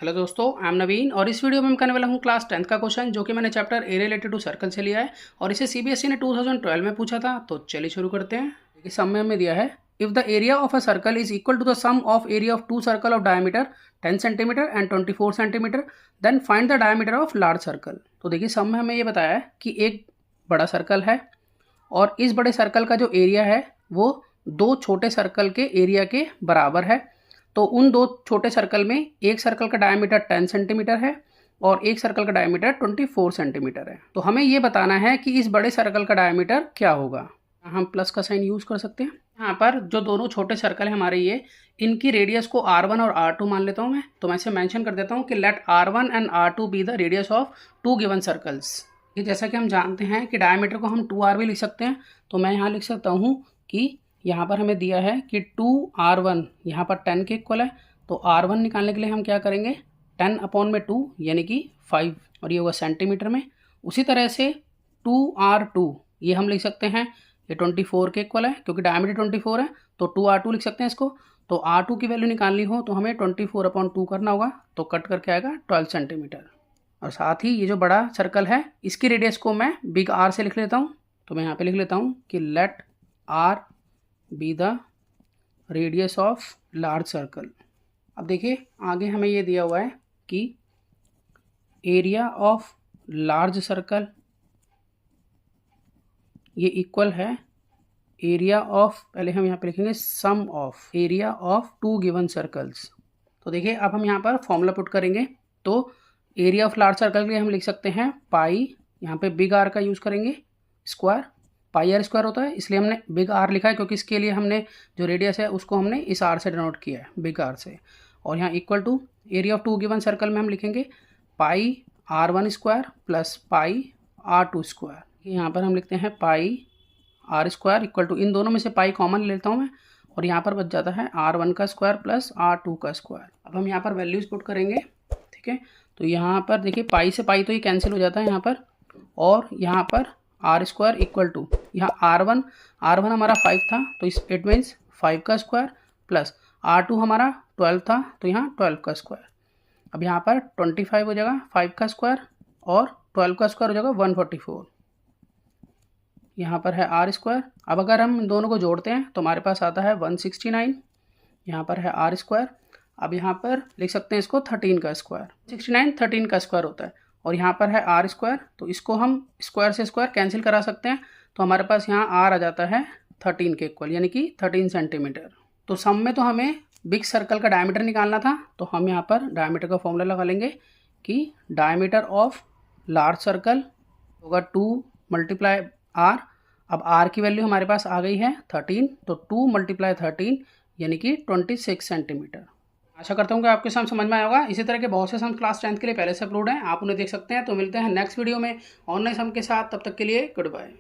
Hello दोस्तों, I am नवीन और इस वीडियो में मैं करने वाला हूँ क्लास 10th का क्वेश्चन जो कि मैंने chapter A related to circle से लिया है और इसे सीबीएसई ने 2012 में पूछा था। तो चलिए शुरू करते हैं। देखिए सम में हमें दिया है if the area of a circle is equal to the sum of area of two circle of diameter 10 centimeter and 24 centimeter then find the diameter of large circle. तो देखिए सम में हमें ये बताया है कि एक बड़ा सर्कल है और इस बड़े सर्कल का जो एरिया है वो दो छोटे सर्कल के एरिया के बराबर है। तो उन दो छोटे सर्कल में एक सर्कल का डायमीटर 10 सेंटीमीटर है और एक सर्कल का डायमीटर 24 सेंटीमीटर है। तो हमें ये बताना है कि इस बड़े सर्कल का डायमीटर क्या होगा। हम प्लस का साइन यूज़ कर सकते हैं। यहाँ पर जो दोनों छोटे सर्कल है हमारे ये, इनकी रेडियस को R1 और R2 मान लेता हूँ मैं। तो मैं इसे मेंशन कर देता हूँ कि let R1 and R2 be the radius of two given circles. ये जैसा कि हम जानते हैं कि डायमीटर को हम 2R भी लिख सकते हैं। तो मैं यहाँ लिख सकता हूँ कि यहाँ पर हमें दिया है कि 2R1 यहाँ पर 10 के इक्वल है। तो R1 निकालने के लिए हम क्या करेंगे, 10/2 यानी कि 5 और ये होगा सेंटीमीटर में। उसी तरह से 2R2 ये हम लिख सकते हैं, ये 24 के इक्वल है क्योंकि डायमीटर 24 है। तो 2R2 लिख सकते हैं इसको। तो R2 की वैल्यू निकालनी हो तो हमें 24/2 करना होगा। तो कट करके आएगा 12 सेंटीमीटर। और साथ ही ये जो बड़ा सर्कल है इसकी रेडियस को मैं बिग R से लिख लेता हूँ। तो मैं यहाँ पे लिख लेता हूँ कि let R be the radius of large circle. अब देखिए आगे हमें ये दिया हुआ है कि एरिया ऑफ लार्ज सर्कल ये इक्वल है एरिया ऑफ, पहले हम यहाँ पे लिखेंगे sum of area of two given circles. तो देखिए अब हम यहाँ पर फॉर्मूला पुट करेंगे। तो एरिया ऑफ लार्ज सर्कल के लिए हम लिख सकते हैं पाई, यहाँ पे बिग आर का यूज़ करेंगे, स्क्वायर पाई आर स्क्वायर होता है इसलिए हमने बिग आर लिखा है क्योंकि इसके लिए हमने जो रेडियस है उसको हमने इस आर से डिनोट किया है, बिग आर से। और यहाँ equal to area of two given circle में हम लिखेंगे pi R1 square plus pi R2 square. यहाँ पर हम लिखते हैं pi R square equal to, इन दोनों में से पाई कॉमन ले लेता हूँ मैं और यहाँ पर बच जाता है R1 का स्क्वायर प्लस R2 का स्क्वायर। अब हम यहाँ पर वैल्यूज पुट करेंगे, ठीक है। तो यहाँ पर देखिए पाई से पाई तो ये कैंसिल हो जाता है यहाँ पर, और यहाँ पर आर स्क्वायर इक्वल टू, यहाँ R1 हमारा 5 था तो इट मीन्स 5 का स्क्वायर प्लस R2 हमारा 12 था तो यहाँ 12 का स्क्वायर। अब यहाँ पर 25 हो जाएगा 5 का स्क्वायर और 12 का स्क्वायर हो जाएगा 144। यहाँ पर है R स्क्वायर। अब अगर हम इन दोनों को जोड़ते हैं तो हमारे पास आता है 169। यहाँ पर है R स्क्वायर। अब यहाँ पर लिख सकते हैं इसको 13 का स्क्वायर, 69 13 का स्क्वायर होता है। और यहाँ पर है R स्क्वायर, तो इसको हम स्क्वायर से स्क्वायर कैंसिल करा सकते हैं। तो हमारे पास यहाँ R आ जाता है 13 के इक्वल यानी कि 13 सेंटीमीटर। तो सम में तो हमें बिग सर्कल का डायमीटर निकालना था, तो हम यहाँ पर डायमीटर का फॉर्मूला लगा लेंगे कि डायमीटर ऑफ लार्ज सर्कल होगा 2 × R। अब R की वैल्यू हमारे पास आ गई है 13, तो 2 × 13 यानी कि 26 सेंटीमीटर। आशा करता हूँ कि आपके सम समझ में आया होगा। इसी तरह के बहुत से सम क्लास 10th के लिए पहले से अपलोड हैं, आप उन्हें देख सकते हैं। तो मिलते हैं नेक्स्ट वीडियो में और नए सम के साथ, तब तक के लिए गुड बाय।